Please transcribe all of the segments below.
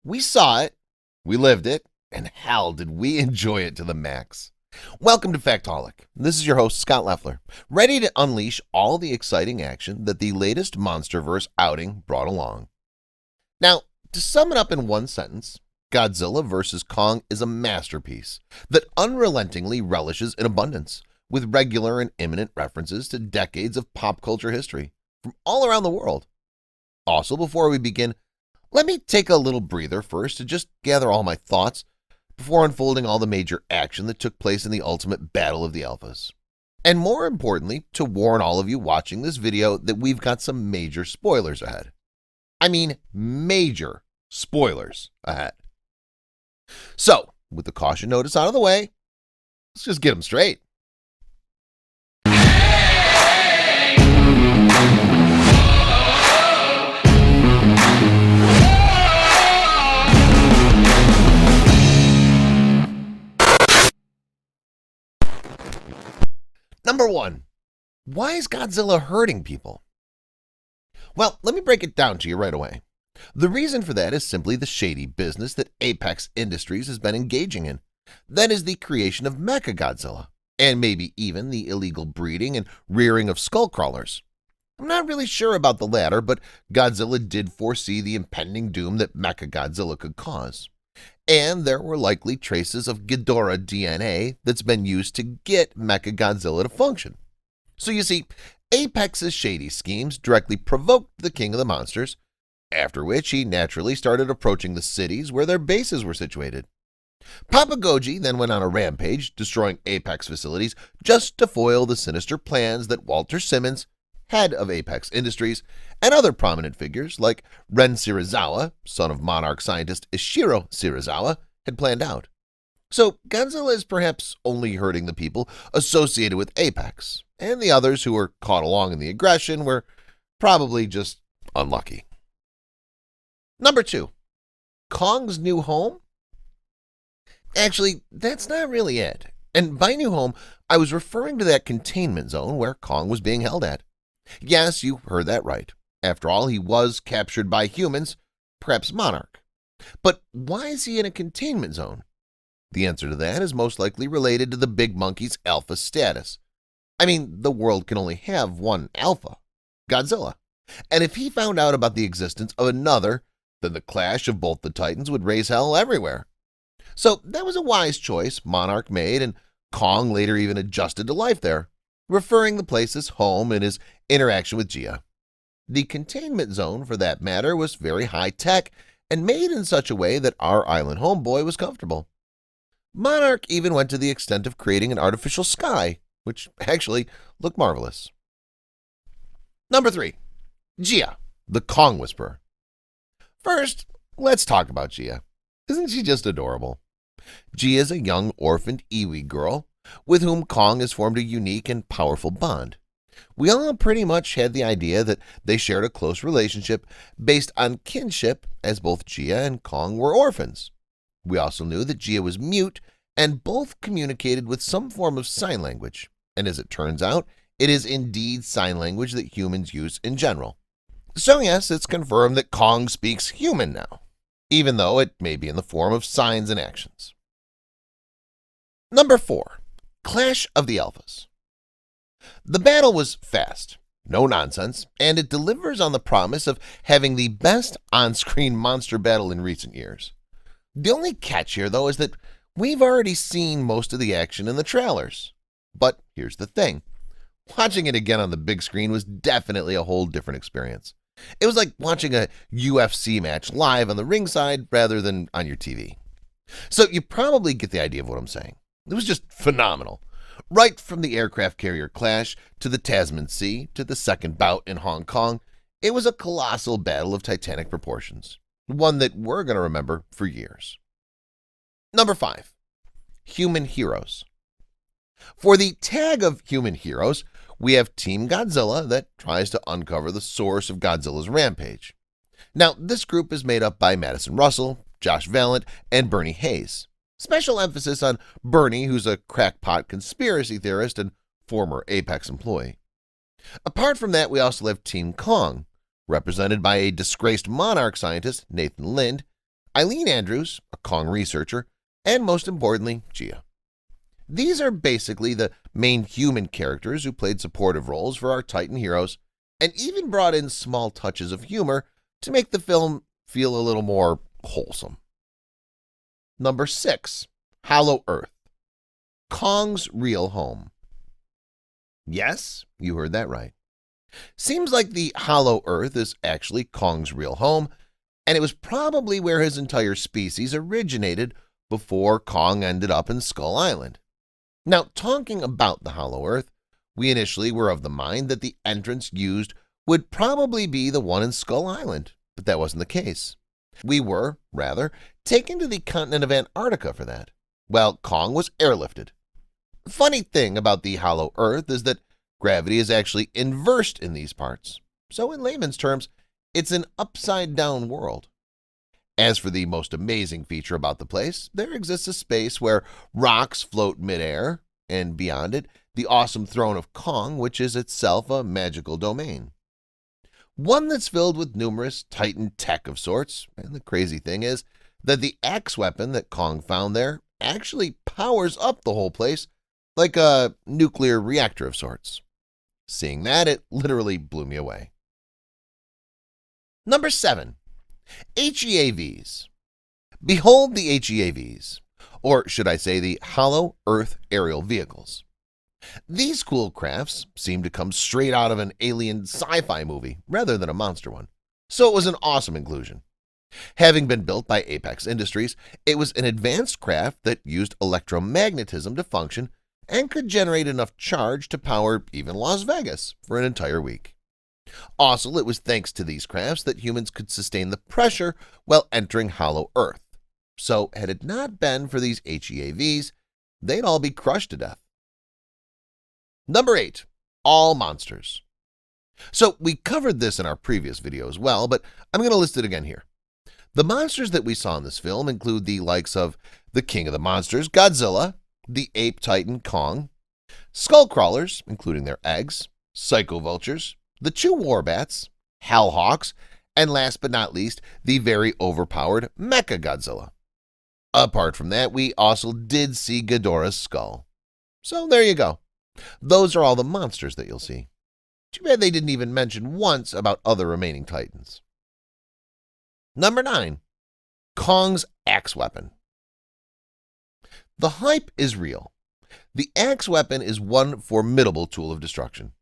We saw it, we lived it, and hell did we enjoy it to the max. Welcome to Factaholic. This is your host, Scott Leffler, ready to unleash all the exciting action that the latest Monsterverse outing brought along. Now, to sum it up in one sentence, Godzilla vs. Kong is a masterpiece that unrelentingly relishes in abundance, with regular and imminent references to decades of pop culture history from all around the world. Also, before we begin, let me take a little breather first to just gather all my thoughts before unfolding all the major action that took place in the ultimate battle of the Alphas. And more importantly, to warn all of you watching this video that we've got some major spoilers ahead. I mean, major spoilers ahead. So, with the caution notice out of the way, let's just get them straight. Number 1. Why is Godzilla hurting people? Well, let me break it down to you right away. The reason for that is simply the shady business that Apex Industries has been engaging in. That is the creation of Mechagodzilla, and maybe even the illegal breeding and rearing of skullcrawlers. I'm not really sure about the latter, but Godzilla did foresee the impending doom that Mechagodzilla could cause. And there were likely traces of Ghidorah DNA that's been used to get Mechagodzilla to function. So you see, Apex's shady schemes directly provoked the king of the monsters, after which he naturally started approaching the cities where their bases were situated. Papa Goji then went on a rampage, destroying Apex facilities just to foil the sinister plans that Walter Simmons, head of Apex Industries, and other prominent figures like Ren Serizawa, son of Monarch scientist Ishiro Serizawa, had planned out. So Godzilla is perhaps only hurting the people associated with Apex, and the others who were caught along in the aggression were probably just unlucky. Number 2. Kong's new home? Actually, that's not really it. And by new home, I was referring to that containment zone where Kong was being held at. Yes, you heard that right. After all, he was captured by humans, perhaps Monarch. But why is he in a containment zone? The answer to that is most likely related to the big monkey's alpha status. I mean, the world can only have one alpha, Godzilla. And if he found out about the existence of another, then the clash of both the titans would raise hell everywhere. So that was a wise choice Monarch made, and Kong later even adjusted to life there, referring the place as home in his interaction with Gia. The containment zone, for that matter, was very high-tech and made in such a way that our island homeboy was comfortable. Monarch even went to the extent of creating an artificial sky, which actually looked marvelous. Number 3. Gia, the Kong Whisperer. First, let's talk about Gia. Isn't she just adorable? Gia is a young orphaned Iwi girl with whom Kong has formed a unique and powerful bond. We all pretty much had the idea that they shared a close relationship based on kinship, as both Gia and Kong were orphans. We also knew that Gia was mute, and both communicated with some form of sign language, and as it turns out, it is indeed sign language that humans use in general. So yes, it's confirmed that Kong speaks human now, even though it may be in the form of signs and actions. Number 4. Clash of the Alphas. The battle was fast, no nonsense, and it delivers on the promise of having the best on-screen monster battle in recent years. The only catch here, though, is that we've already seen most of the action in the trailers. But here's the thing. Watching it again on the big screen was definitely a whole different experience. It was like watching a UFC match live on the ringside rather than on your TV. So you probably get the idea of what I'm saying. It was just phenomenal. Right from the aircraft carrier clash to the Tasman Sea to the second bout in Hong Kong, it was a colossal battle of titanic proportions, one that we're going to remember for years. Number 5. Human Heroes. For the tag of human heroes, we have Team Godzilla that tries to uncover the source of Godzilla's rampage. Now, this group is made up by Madison Russell, Josh Valent, and Bernie Hayes. Special emphasis on Bernie, who's a crackpot conspiracy theorist and former Apex employee. Apart from that, we also have Team Kong, represented by a disgraced Monarch scientist, Nathan Lind, Eileen Andrews, a Kong researcher, and most importantly, Gia. These are basically the main human characters who played supportive roles for our Titan heroes and even brought in small touches of humor to make the film feel a little more wholesome. Number 6. Hollow Earth, Kong's real home. Yes, you heard that right. Seems like the Hollow Earth is actually Kong's real home, and it was probably where his entire species originated before Kong ended up in Skull Island. Now, talking about the Hollow Earth, we initially were of the mind that the entrance used would probably be the one in Skull Island, but that wasn't the case. We were, rather, taken to the continent of Antarctica for that. Well, Kong was airlifted. Funny thing about the Hollow Earth is that gravity is actually inversed in these parts. So in layman's terms, it's an upside-down world. As for the most amazing feature about the place, there exists a space where rocks float midair, and beyond it, the awesome throne of Kong, which is itself a magical domain. One that's filled with numerous Titan tech of sorts, and the crazy thing is that the axe weapon that Kong found there actually powers up the whole place like a nuclear reactor of sorts. Seeing that, it literally blew me away. Number 7. HEAVs. Behold the HEAVs, or should I say the Hollow Earth Aerial Vehicles. These cool crafts seem to come straight out of an alien sci-fi movie rather than a monster one, so it was an awesome inclusion. Having been built by Apex Industries, it was an advanced craft that used electromagnetism to function and could generate enough charge to power even Las Vegas for an entire week. Also, it was thanks to these crafts that humans could sustain the pressure while entering Hollow Earth. So, had it not been for these HEAVs, they'd all be crushed to death. Number 8. All monsters. So, we covered this in our previous video as well, but I'm going to list it again here. The monsters that we saw in this film include the likes of the King of the Monsters, Godzilla, the Ape Titan Kong, Skull Crawlers, including their eggs, Psycho Vultures, the Chew Warbats, Hellhawks, and last but not least, the very overpowered Mechagodzilla. Apart from that, we also did see Ghidorah's skull. So there you go. Those are all the monsters that you'll see. Too bad they didn't even mention once about other remaining Titans. Number 9. Kong's axe weapon. The hype is real. The axe weapon is one formidable tool of destruction,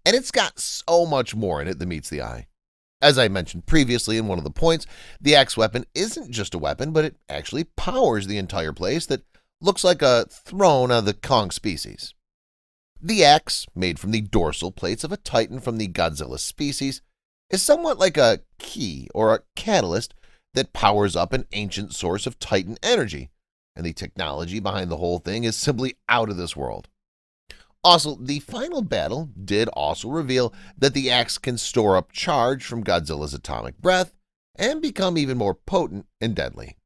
and it's got so much more in it than meets the eye. As I mentioned previously in one of the points, the axe weapon isn't just a weapon, but it actually powers the entire place that looks like a throne of the Kong species. The axe, made from the dorsal plates of a Titan from the Godzilla species, is somewhat like a key or a catalyst that powers up an ancient source of Titan energy, and the technology behind the whole thing is simply out of this world. Also, the final battle did also reveal that the axe can store up charge from Godzilla's atomic breath and become even more potent and deadly.